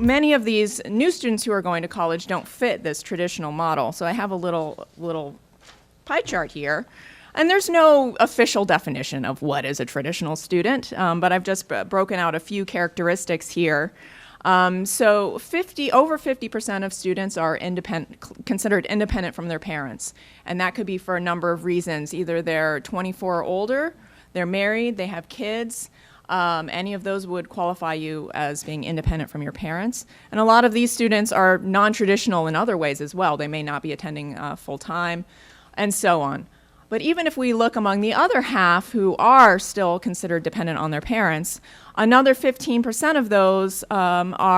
many of these new students who are going to college don't fit this traditional model. So I have a little pie chart here. And there's no official definition of what is a traditional student, but I've just broken out a few characteristics here. So over 50% of students are considered independent from their parents. And that could be for a number of reasons. Either they're 24 or older, they're married, they have kids. Any of those would qualify you as being independent from your parents. And a lot of these students are non-traditional in other ways as well. They may not be attending full-time, and so on. But even if we look among the other half who are still considered dependent on their parents, another 15% of those have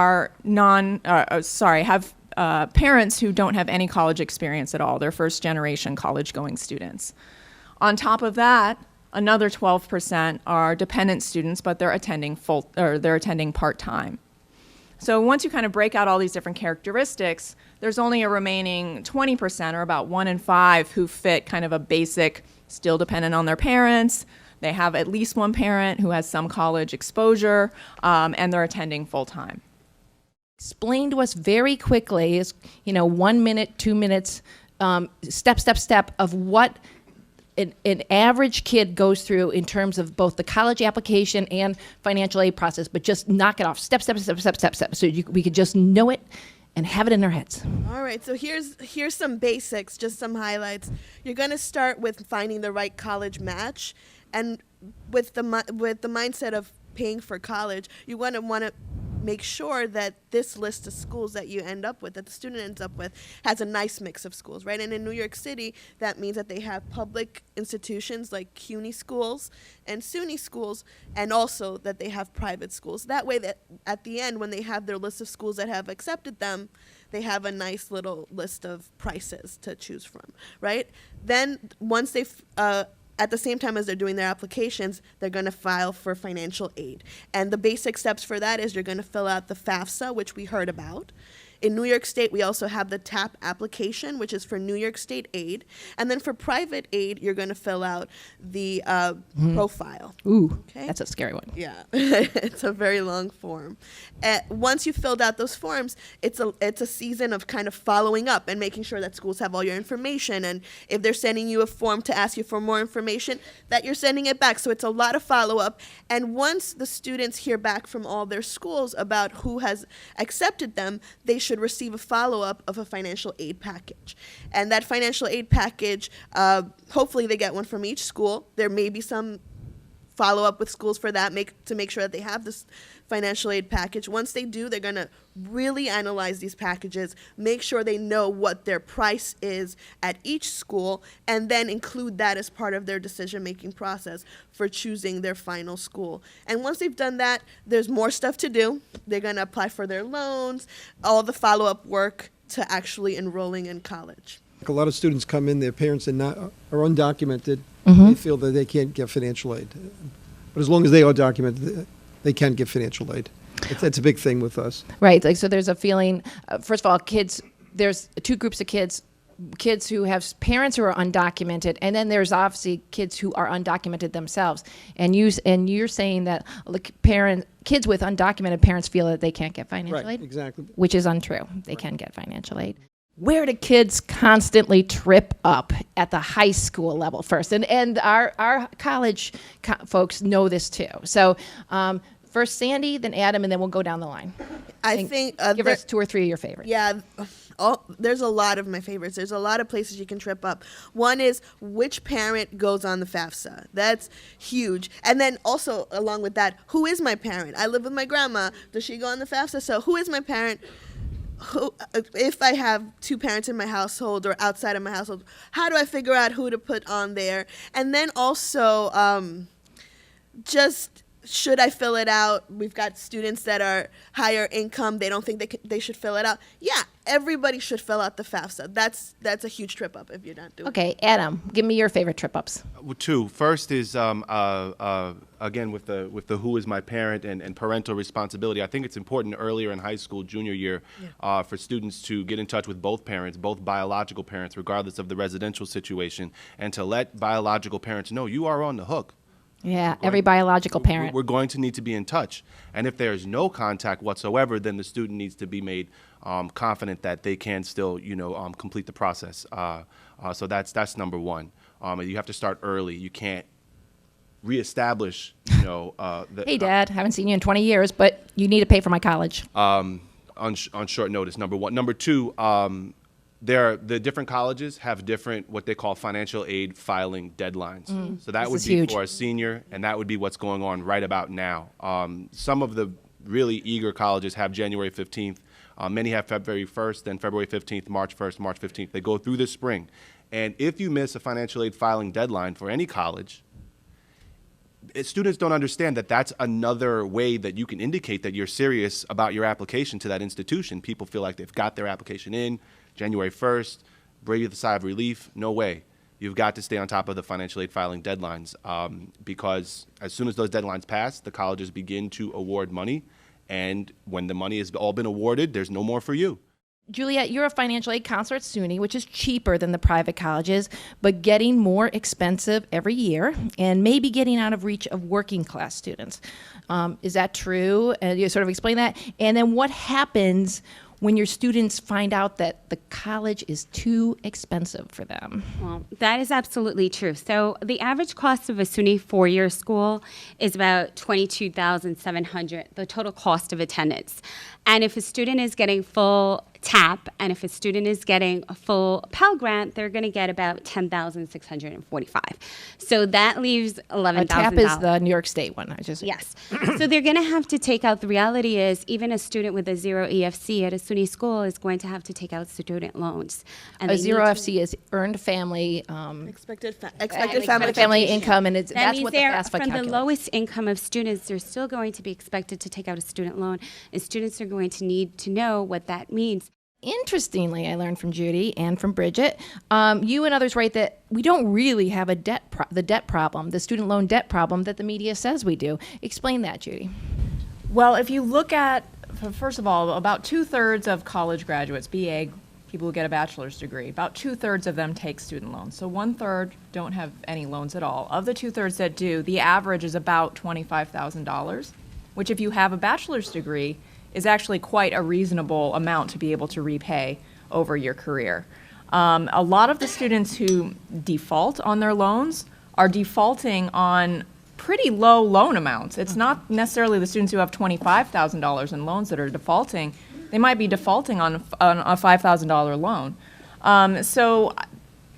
parents who don't have any college experience at all. They're first-generation college-going students. On top of that, another 12% are dependent students, but they're attending part-time. So once you kind of break out all these different characteristics, there's only a remaining 20%, or about 1 in 5, who fit kind of a basic, still dependent on their parents. They have at least one parent who has some college exposure, and they're attending full-time. Explain to us very quickly, 1 minute, 2 minutes, step of what an average kid goes through in terms of both the college application and financial aid process, but just knock it off, step, so we could just know it and have it in our heads. All right, so here's some basics, just some highlights. You're going to start with finding the right college match, and with the mindset of paying for college, you want to make sure that this list of schools that you end up with, that the student ends up with, has a nice mix of schools, right? And in New York City, that means that they have public institutions like CUNY schools and SUNY schools, and also that they have private schools. That way that at the end, when they have their list of schools that have accepted them, they have a nice little list of prices to choose from, right? Then once they've at the same time as they're doing their applications, they're going to file for financial aid. And the basic steps for that is you're going to fill out the FAFSA, which we heard about. In New York State, we also have the TAP application, which is for New York State aid. And then for private aid, you're going to fill out the profile. Ooh, okay? That's a scary one. Yeah, it's a very long form. Once you've filled out those forms, it's a season of kind of following up and making sure that schools have all your information. And if they're sending you a form to ask you for more information, that you're sending it back. So it's a lot of follow-up. And once the students hear back from all their schools about who has accepted them, they should receive a follow-up of a financial aid package. And that financial aid package, hopefully they get one from each school. There may be some follow-up with schools for that, to make sure that they have this financial aid package. Once they do, they're going to really analyze these packages, make sure they know what their price is at each school, and then include that as part of their decision-making process for choosing their final school. And once they've done that, there's more stuff to do. They're going to apply for their loans, all the follow-up work to actually enrolling in college. A lot of students come in, their parents are undocumented. They feel that they can't get financial aid. But as long as they are documented, they can get financial aid. It's a big thing with us. Right. So there's a feeling, first of all, there's two groups of kids who have parents who are undocumented, and then there's obviously kids who are undocumented themselves. And you're saying that kids with undocumented parents feel that they can't get financial aid? Exactly. Which is untrue. They can get financial aid. Where do kids constantly trip up at the high school level first? And our college folks know this too. So first Sandy, then Adam, and then we'll go down the line. I think give us 2 or 3 of your favorites. Yeah. There's a lot of my favorites. There's a lot of places you can trip up. One is which parent goes on the FAFSA. That's huge. And then also along with that, who is my parent? I live with my grandma. Does she go on the FAFSA? So who is my parent? If I have 2 parents in my household or outside of my household, how do I figure out who to put on there? And then also just should I fill it out? We've got students that are higher income. They don't think they should fill it out. Yeah, everybody should fill out the FAFSA. That's a huge trip up if you're not doing it. Okay, Adam, give me your favorite trip ups. Well, 2. First is again with the who is my parent and parental responsibility. I think it's important earlier in high school, junior year, for students to get in touch with both parents, both biological parents, regardless of the residential situation, and to let biological parents know you are on the hook Yeah, every biological parent. We're going to need to be in touch. And if there's no contact whatsoever, then the student needs to be made confident that they can still, complete the process. So that's number one. You have to start early. You can't reestablish, Hey, Dad, haven't seen you in 20 years, but you need to pay for my college. on short notice, number one. Number two, the different colleges have different what they call financial aid filing deadlines. So that This would is be huge. for a senior, and that would be what's going on right about now. Some of the really eager colleges have January 15th. Many have February 1st, then February 15th, March 1st, March 15th. They go through the spring. And if you miss a financial aid filing deadline for any college, students don't understand that that's another way that you can indicate that you're serious about your application to that institution. People feel like they've got their application in January 1st, breathe a sigh of relief. No way. You've got to stay on top of the financial aid filing deadlines because as soon as those deadlines pass, the colleges begin to award money. And when the money has all been awarded, there's no more for you. Juliet, you're a financial aid counselor at SUNY, which is cheaper than the private colleges, but getting more expensive every year and maybe getting out of reach of working class students. Is that true? You sort of explain that. And then what happens when your students find out that the college is too expensive for them? Well, that is absolutely true. So the average cost of a SUNY four-year school is about $22,700, the total cost of attendance. And if a student is getting full TAP, and if a student is getting a full Pell Grant, they're going to get about $10,645. So that leaves $11,000. TAP is the New York State one. Yes. So they're going to have to take out, the reality is even a student with a zero EFC at a SUNY school is going to have to take out student loans. And A they zero need to- FC is earned family Expected family family income, and That that's means what the they're FAFSA from the calculates. lowest income of students, they're still going to be expected to take out a student loan, and students are going to need to know what that means. Interestingly, I learned from Judy and from Bridget, you and others write that we don't really have the debt problem, the student loan debt problem that the media says we do. Explain that, Judy. Well, if you look at, first of all, about 2/3 of college graduates, BA, people who get a bachelor's degree, about 2/3 of them take student loans. So 1/3 don't have any loans at all. Of the 2/3 that do, the average is about $25,000, which if you have a bachelor's degree, is actually quite a reasonable amount to be able to repay over your career. A lot of the students who default on their loans are defaulting on pretty low loan amounts. It's not necessarily the students who have $25,000 in loans that are defaulting. They might be defaulting on a $5,000 loan. So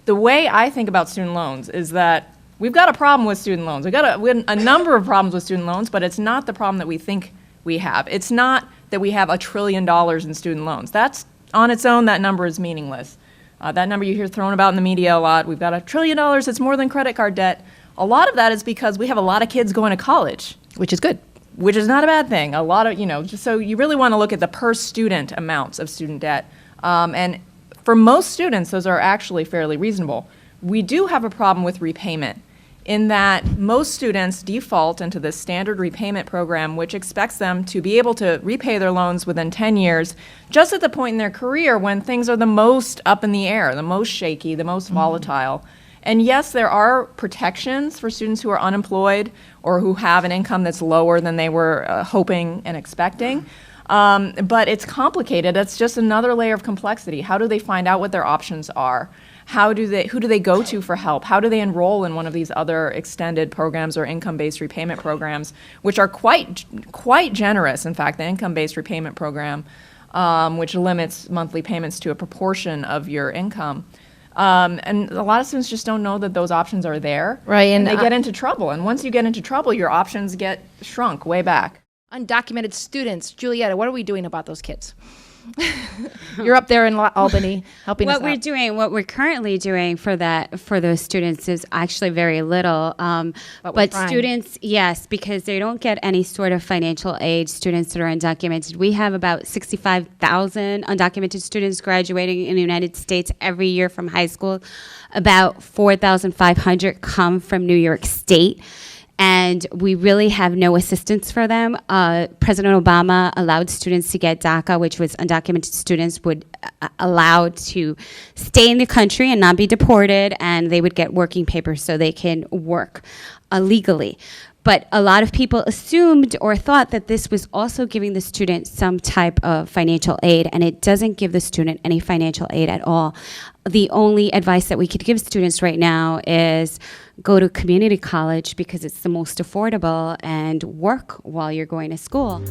the way I think about student loans is that we've got a problem with student loans. We have a number of problems with student loans, but it's not the problem that we think we have. It's not that we have $1 trillion in student loans. That's, on its own, that number is meaningless. That number you hear thrown about in the media a lot. We've got $1 trillion, it's more than credit card debt. A lot of that is because we have a lot of kids going to college. Which is good. Which is not a bad thing. A lot of, just so you really want to look at the per student amounts of student debt. And for most students, those are actually fairly reasonable. We do have a problem with repayment in that most students default into this standard repayment program, which expects them to be able to repay their loans within 10 years, just at the point in their career when things are the most up in the air, the most shaky, the most volatile. And yes, there are protections for students who are unemployed or who have an income that's lower than they were hoping and expecting. But it's complicated. It's just another layer of complexity. How do they find out what their options are? Who do they go to for help? How do they enroll in one of these other extended programs or income-based repayment programs, which are quite generous? In fact, the income-based repayment program, which limits monthly payments to a proportion of your income. And a lot of students just don't know that those options are there. Right, And and they get into trouble. And once you get into trouble, your options get shrunk way back. Undocumented students. Julietta, what are we doing about those kids? You're up there in Albany helping us out. What we're currently doing for those students is actually very little. But trying. students, yes, because they don't get any sort of financial aid, students that are undocumented. We have about 65,000 undocumented students graduating in the United States every year from high school. About 4,500 come from New York State. and we really have no assistance for them. President Obama allowed students to get DACA, which was undocumented students would allowed to stay in the country and not be deported, and they would get working papers so they can work legally. But a lot of people assumed or thought that this was also giving the student some type of financial aid, and it doesn't give the student any financial aid at all. The only advice that we could give students right now is go to community college because it's the most affordable, and work while you're going to school.